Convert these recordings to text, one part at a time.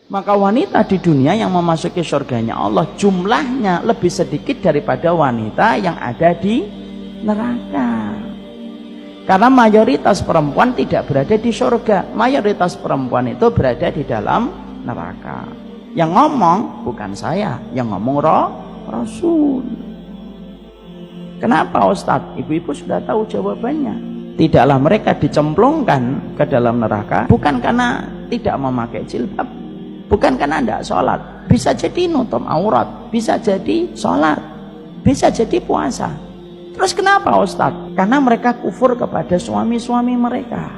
Maka wanita di dunia yang memasuki surganya Allah jumlahnya lebih sedikit daripada wanita yang ada di neraka. Karena mayoritas perempuan tidak berada di surga, mayoritas perempuan itu berada di dalam neraka. Yang ngomong bukan saya, yang ngomong Rasul. Kenapa Ustadz? Ibu-ibu sudah tahu jawabannya. Tidaklah mereka dicemplungkan ke dalam neraka bukan karena tidak memakai jilbab, bukan karena tidak sholat. Bisa jadi nutup aurat, bisa jadi sholat, bisa jadi puasa. Terus kenapa Ustadz? Karena mereka kufur kepada suami-suami mereka.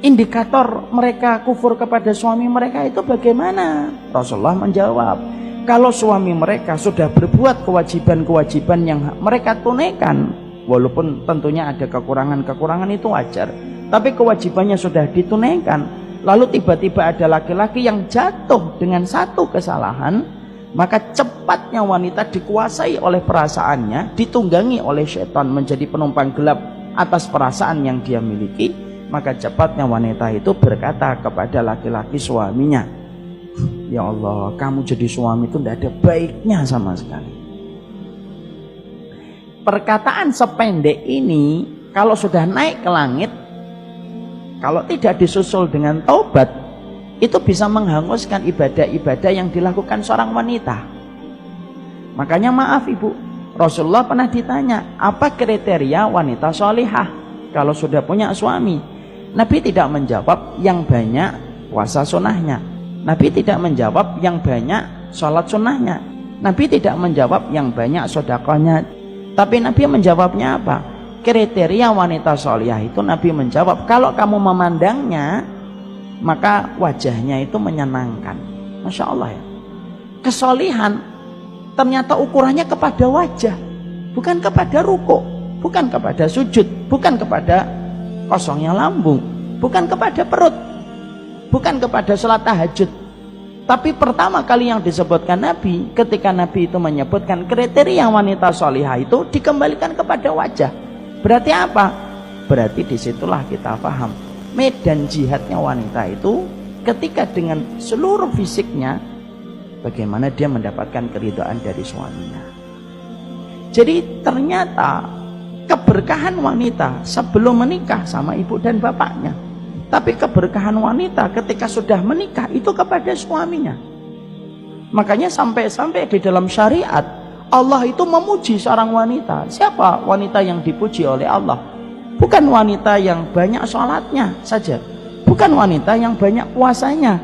Indikator mereka kufur kepada suami mereka itu bagaimana? Rasulullah menjawab, kalau suami mereka sudah berbuat kewajiban-kewajiban yang mereka tunaikan, walaupun tentunya ada kekurangan-kekurangan itu wajar, tapi kewajibannya sudah ditunaikan, lalu tiba-tiba ada laki-laki yang jatuh dengan satu kesalahan, maka cepatnya wanita dikuasai oleh perasaannya, ditunggangi oleh setan menjadi penumpang gelap atas perasaan yang dia miliki. Maka cepatnya wanita itu berkata kepada laki-laki suaminya, ya Allah, kamu jadi suami itu tidak ada baiknya sama sekali. Perkataan sependek ini kalau sudah naik ke langit, kalau tidak disusul dengan taubat, itu bisa menghanguskan ibadah-ibadah yang dilakukan seorang wanita. Makanya maaf ibu, Rasulullah pernah ditanya, apa kriteria wanita solihah kalau sudah punya suami? Nabi tidak menjawab yang banyak puasa sunnahnya, Nabi tidak menjawab yang banyak sholat sunnahnya, Nabi tidak menjawab yang banyak sedekahnya, tapi Nabi menjawabnya apa? Kriteria wanita solihah itu Nabi menjawab, kalau kamu memandangnya maka wajahnya itu menyenangkan. Masya Allah ya, kesolihan ternyata ukurannya kepada wajah, bukan kepada rukuk, bukan kepada sujud, bukan kepada kosongnya lambung, bukan kepada perut, bukan kepada sholat tahajud. Tapi pertama kali yang disebutkan Nabi, ketika Nabi itu menyebutkan kriteria wanita solihah itu dikembalikan kepada wajah. Berarti apa? Berarti disitulah kita paham medan jihadnya wanita itu ketika dengan seluruh fisiknya, bagaimana dia mendapatkan keridhaan dari suaminya. Jadi ternyata keberkahan wanita sebelum menikah sama ibu dan bapaknya, tapi keberkahan wanita ketika sudah menikah itu kepada suaminya. Makanya sampai-sampai di dalam syariat Allah itu memuji seorang wanita. Siapa wanita yang dipuji oleh Allah? Bukan wanita yang banyak sholatnya saja, bukan wanita yang banyak puasanya,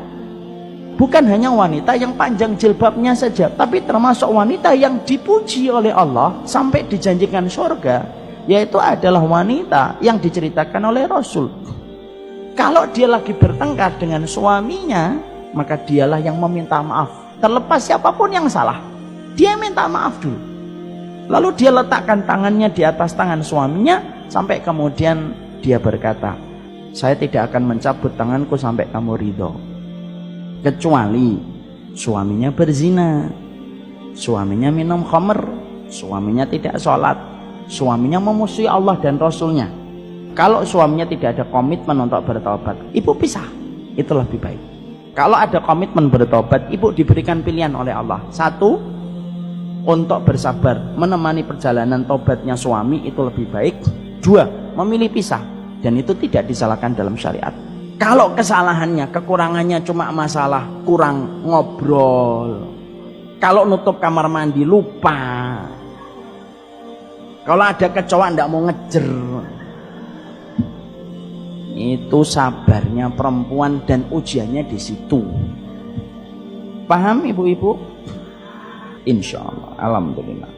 bukan hanya wanita yang panjang jilbabnya saja, tapi termasuk wanita yang dipuji oleh Allah sampai dijanjikan surga, yaitu adalah wanita yang diceritakan oleh Rasul. Kalau dia lagi bertengkar dengan suaminya, maka dialah yang meminta maaf. Terlepas siapapun yang salah, dia minta maaf dulu. Lalu dia letakkan tangannya di atas tangan suaminya, sampai kemudian dia berkata, saya tidak akan mencabut tanganku sampai kamu ridho. Kecuali suaminya berzina, suaminya minum khamr, suaminya tidak sholat, suaminya memusuhi Allah dan Rasulnya. Kalau suaminya tidak ada komitmen untuk bertobat, ibu pisah, itu lebih baik. Kalau ada komitmen bertobat, ibu diberikan pilihan oleh Allah. Satu, untuk bersabar menemani perjalanan tobatnya suami, itu lebih baik. Dua, memilih pisah, dan itu tidak disalahkan dalam syariat. Kalau kesalahannya, kekurangannya cuma masalah kurang ngobrol, kalau nutup kamar mandi lupa, kalau ada kecoa tidak mau ngejer, itu sabarnya perempuan dan ujiannya di situ. Paham ibu-ibu? Insya Allah, alhamdulillah.